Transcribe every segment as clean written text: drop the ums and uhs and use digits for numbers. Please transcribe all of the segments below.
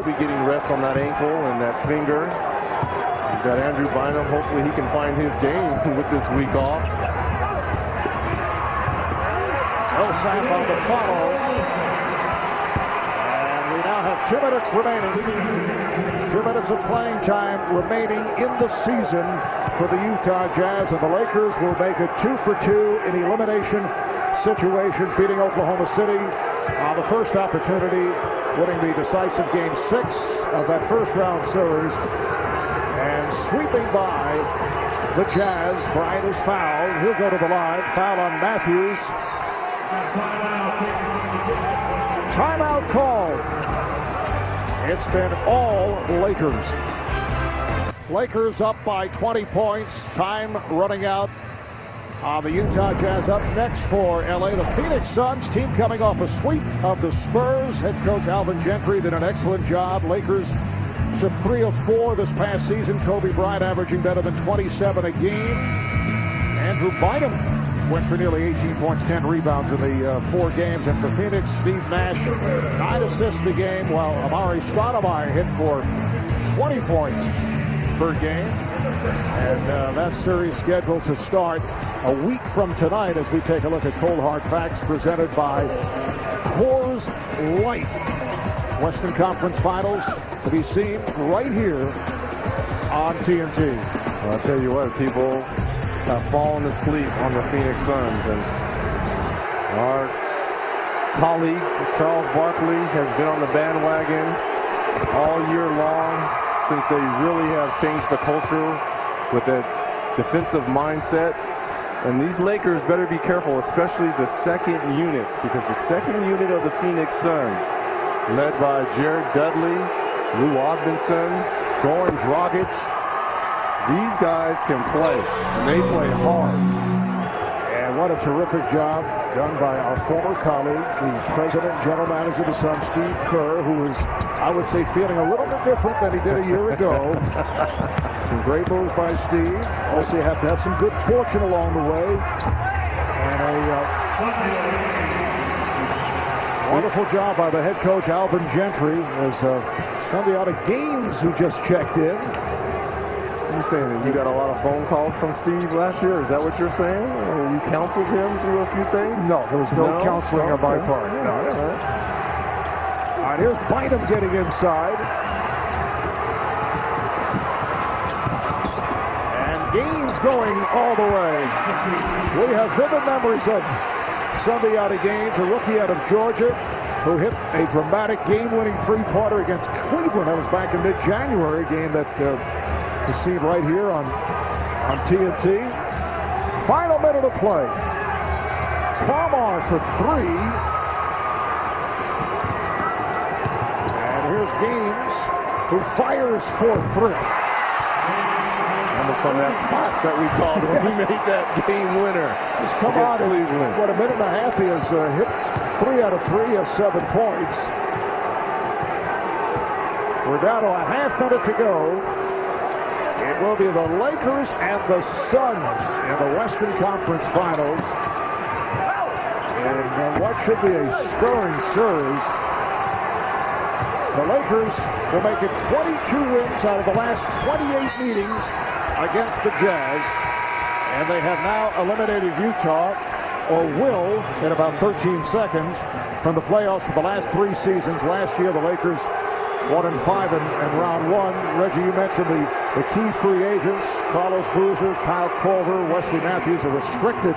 Be getting rest on that ankle and that finger. We've got Andrew Bynum. Hopefully he can find his game with this week off. Millsap on the follow. And we now have 2 minutes remaining. 2 minutes of playing time remaining in the season for the Utah Jazz. And the Lakers will make it 2 for 2 in elimination situations, beating Oklahoma City on the first opportunity, winning the decisive Game 6 of that first-round series, and sweeping by the Jazz. Bryant is fouled. He'll go to the line. Foul on Matthews. Timeout called. It's been all Lakers. Lakers up by 20 points. Time running out. The Utah Jazz up next for LA. The Phoenix Suns, team coming off a sweep of the Spurs. Head coach Alvin Gentry did an excellent job. Lakers took 3 of 4 this past season. Kobe Bryant averaging better than 27 a game. Andrew Bynum went for nearly 18 points, 10 rebounds in the 4 games. And for Phoenix, Steve Nash, 9 assists a game, while Amari Stoudemire hit for 20 points per game. And that series scheduled to start a week from tonight as we take a look at Cold Hard Facts presented by Coors Light. Western Conference Finals to be seen right here on TNT. Well, I'll tell you what, people have fallen asleep on the Phoenix Suns. And our colleague, Charles Barkley, has been on the bandwagon all year long since they really have changed the culture with that defensive mindset. And these Lakers better be careful, especially the second unit, because the second unit of the Phoenix Suns, led by Jared Dudley, Lou Odmanson, Goran Dragic, these guys can play, and they play hard. And what a terrific job done by our former colleague, the president and general manager of the Suns, Steve Kerr, who is, I would say, feeling a little bit different than he did a year ago. Some great moves by Steve. Also, you have to have some good fortune along the way. And a wonderful job by the head coach, Alvin Gentry. There's somebody out of Gaines who just checked in. You're saying that you got a lot of phone calls from Steve last year? Is that what you're saying? Or you counseled him through a few things? No, there was no counseling on my part. No. All right, here's Bynum getting inside. Gaines going all the way. We have vivid memories of Sunday out of Gaines, a rookie out of Georgia, who hit a dramatic game-winning three-pointer against Cleveland. That was back in mid-January, a game that is seen right here on TNT. Final minute of play. Farmar for 3. And here's Gaines, who fires for 3. From that spot that we called when he made that game winner. Just come on. Cleveland. What, a minute and a half he has hit 3 out of 3, has 7 points. We're down to a half minute to go. It will be the Lakers and the Suns in the Western Conference Finals. And what should be a stirring series. The Lakers will make it 22 wins out of the last 28 meetings against the Jazz, and they have now eliminated Utah, or will in about 13 seconds, from the playoffs for the last 3 seasons. Last year, the Lakers 1-5 in round 1. Reggie, you mentioned the key free agents: Carlos Boozer, Kyle Korver, Wesley Matthews, a restricted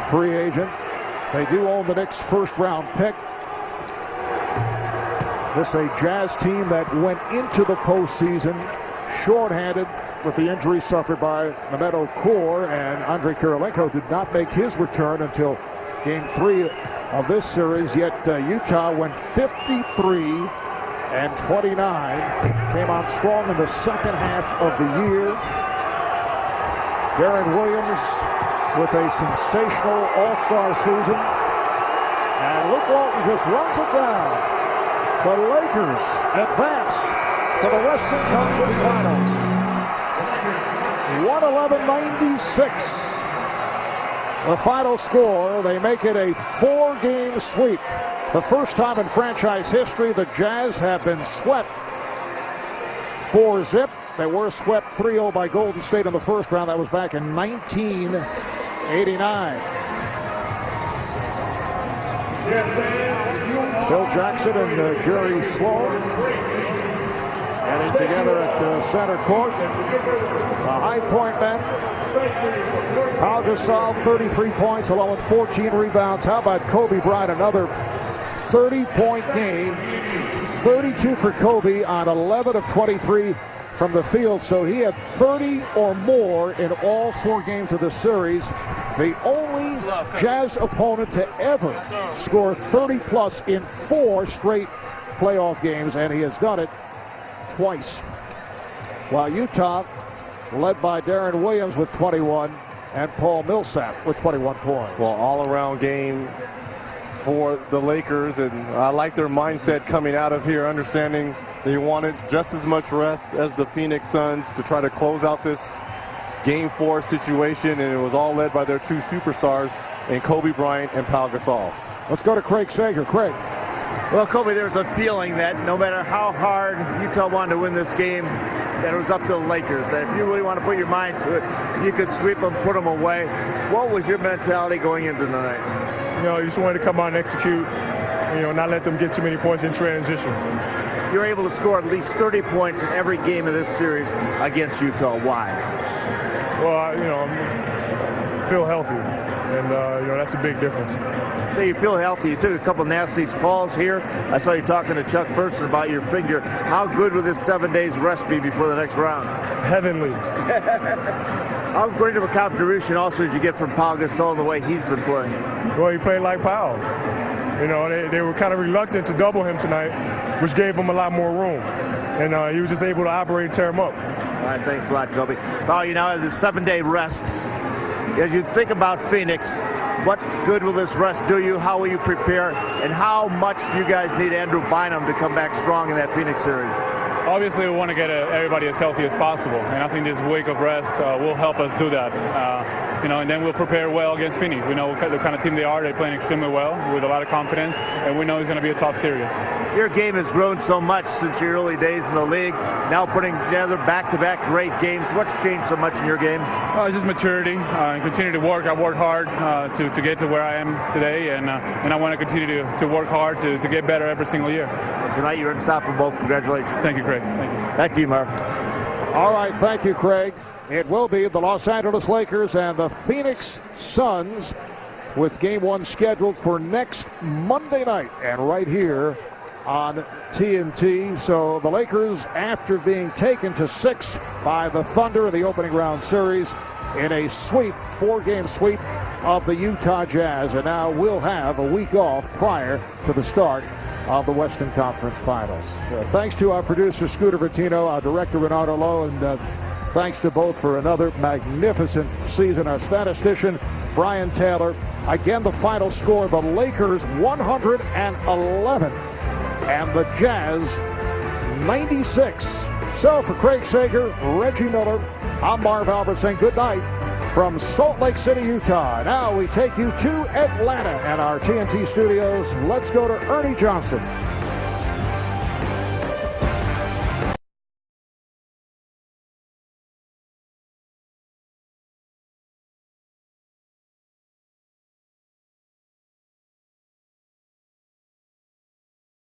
free agent. They do own the Knicks' first-round pick. This is a Jazz team that went into the postseason shorthanded with the injury suffered by Mehmet Okur, and Andrei Kirilenko did not make his return until Game 3 of this series. Yet Utah went 53-29, came on strong in the second half of the year. Darren Williams with a sensational all-star season, and Luke Walton just runs it down. The Lakers advance to the Western Conference Finals. 111-96. The final score, they make it a 4-game sweep. The first time in franchise history the Jazz have been swept 4-zip. They were swept 3-0 by Golden State in the first round. That was back in 1989. Phil Jackson and Jerry Sloan getting together at center court. The High Point men. Pau Gasol, 33 points along with 14 rebounds. How about Kobe Bryant? Another 30-point game. 32 for Kobe on 11 of 23 from the field. So he had 30 or more in all 4 games of the series. The only Jazz opponent to ever score 30-plus in 4 straight playoff games, and he has done it twice. While Utah, led by Darren Williams with 21 and Paul Millsap with 21 points. Well, all-around game for the Lakers, and I like their mindset coming out of here, understanding they wanted just as much rest as the Phoenix Suns to try to close out this Game 4 situation, and it was all led by their 2 superstars in Kobe Bryant and Pau Gasol. Let's go to Craig Sager. Craig. Well, Kobe, there's a feeling that no matter how hard Utah wanted to win this game, that it was up to the Lakers. That if you really want to put your mind to it, you could sweep them, put them away. What was your mentality going into the night? You know, you just wanted to come out and execute, not let them get too many points in transition. You're able to score at least 30 points in every game of this series against Utah. Why? Well, feel healthy, and that's a big difference. So you feel healthy. You took a couple nasty falls here. I saw you talking to Chuck Person about your finger. How good will this 7 days rest be before the next round? Heavenly. How great of a contribution also did you get from Pau Gasol the way he's been playing? Well, he played like Pau. They were kind of reluctant to double him tonight, which gave him a lot more room. And he was just able to operate and tear him up. All right, thanks a lot, Kobe. Well, you now have the 7-day rest. As you think about Phoenix, what good will this rest do you? How will you prepare? And how much do you guys need Andrew Bynum to come back strong in that Phoenix series? Obviously, we want to get everybody as healthy as possible, and I think this week of rest will help us do that. And then we'll prepare well against Phoenix. We know the kind of team they are. They're playing extremely well with a lot of confidence, and we know it's going to be a tough series. Your game has grown so much since your early days in the league. Now putting together back-to-back great games. What's changed so much in your game? Just maturity and continue to work. I worked hard to get to where I am today, and I want to continue to work hard to get better every single year. And tonight you're unstoppable. Congratulations. Thank you, Craig. Thank you. Back to you, Marv. All right, thank you, Craig. It will be the Los Angeles Lakers and the Phoenix Suns with Game 1 scheduled for next Monday night and right here on TNT. So the Lakers, after being taken to 6 by the Thunder in the opening round series, in a sweep, 4-game sweep of the Utah Jazz, and now will have a week off prior to the start of the Western Conference Finals. Thanks to our producer Scooter Bertino, our director Renato Lowe, and thanks to both for another magnificent season. Our statistician Brian Taylor. Again, the final score: the Lakers 111 and the Jazz 96. So for Craig Sager, Reggie Miller, I'm Marv Albert saying good night from Salt Lake City, Utah. Now we take you to Atlanta and our TNT studios. Let's go to Ernie Johnson.